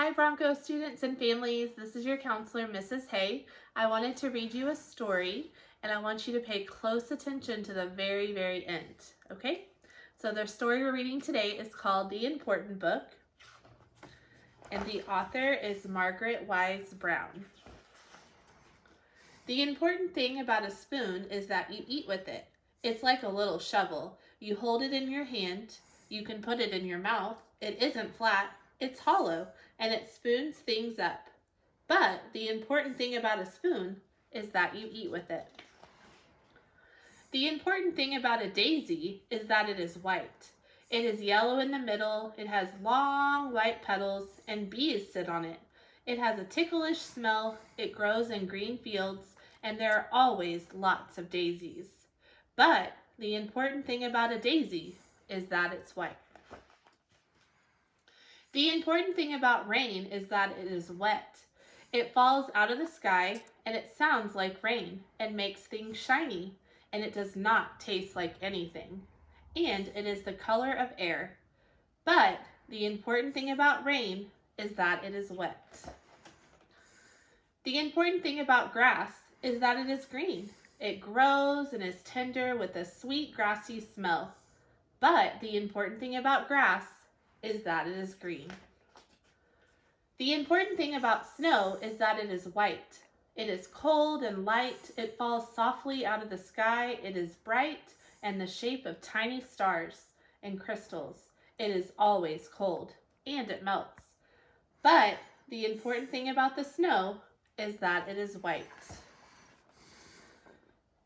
Hi Bronco students and families, this is your counselor Mrs. Hay. I wanted to read you a story and I want you to pay close attention to the very end, okay? So the story we're reading today is called The Important Book and the author is Margaret Wise Brown. The important thing about a spoon is that you eat with it. It's like a little shovel. You hold it in your hand, you can put it in your mouth. It isn't flat, it's hollow, and it spoons things up. But the important thing about a spoon is that you eat with it. The important thing about a daisy is that it is white. It is yellow in the middle, it has long white petals, and bees sit on it. It has a ticklish smell, it grows in green fields, and there are always lots of daisies. But the important thing about a daisy is that it's white. The important thing about rain is that it is wet. It falls out of the sky and it sounds like rain and makes things shiny, and it does not taste like anything. And it is the color of air. But the important thing about rain is that it is wet. The important thing about grass is that it is green. It grows and is tender with a sweet grassy smell. But the important thing about grass is that it is green. The important thing about snow is that it is white. It is cold and light. It falls softly out of the sky. It is bright and the shape of tiny stars and crystals. It is always cold and it melts. But the important thing about the snow is that it is white.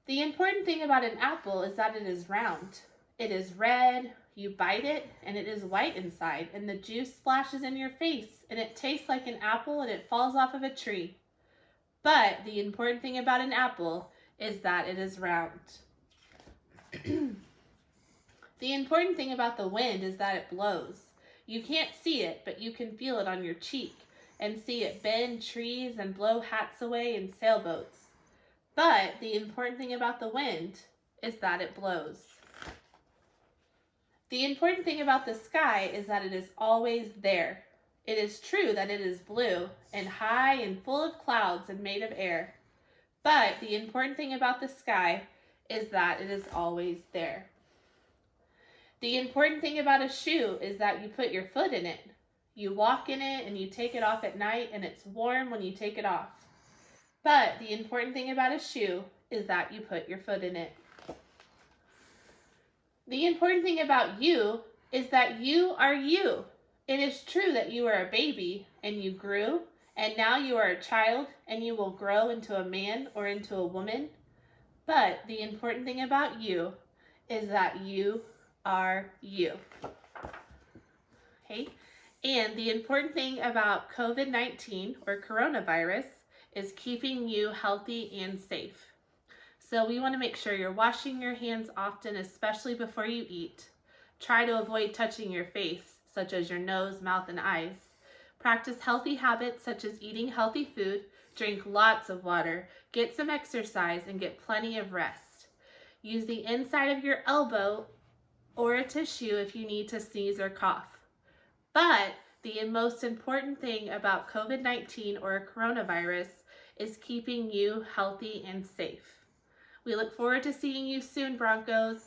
The important thing about an apple is that it is round. It is red, you bite it, and it is white inside, and the juice splashes in your face, and it tastes like an apple, and it falls off of a tree. But the important thing about an apple is that it is round. The important thing about the wind is that it blows. You can't see it, but you can feel it on your cheek, and see it bend trees and blow hats away and sailboats. But the important thing about the wind is that it blows. The important thing about the sky is that it is always there. It is true that it is blue and high and full of clouds and made of air. But the important thing about the sky is that it is always there. The important thing about a shoe is that you put your foot in it. You walk in it and you take it off at night and it's warm when you take it off. But the important thing about a shoe is that you put your foot in it. The important thing about you is that you are you. It is true that you are a baby and you grew, and now you are a child and you will grow into a man or into a woman. But the important thing about you is that you are you. Okay? And the important thing about COVID-19 or coronavirus is keeping you healthy and safe. So we want to make sure you're washing your hands often, especially before you eat. Try to avoid touching your face, such as your nose, mouth, and eyes. Practice healthy habits such as eating healthy food, drink lots of water, get some exercise, and get plenty of rest. Use the inside of your elbow or a tissue if you need to sneeze or cough. But the most important thing about COVID-19 or coronavirus is keeping you healthy and safe. We look forward to seeing you soon, Broncos.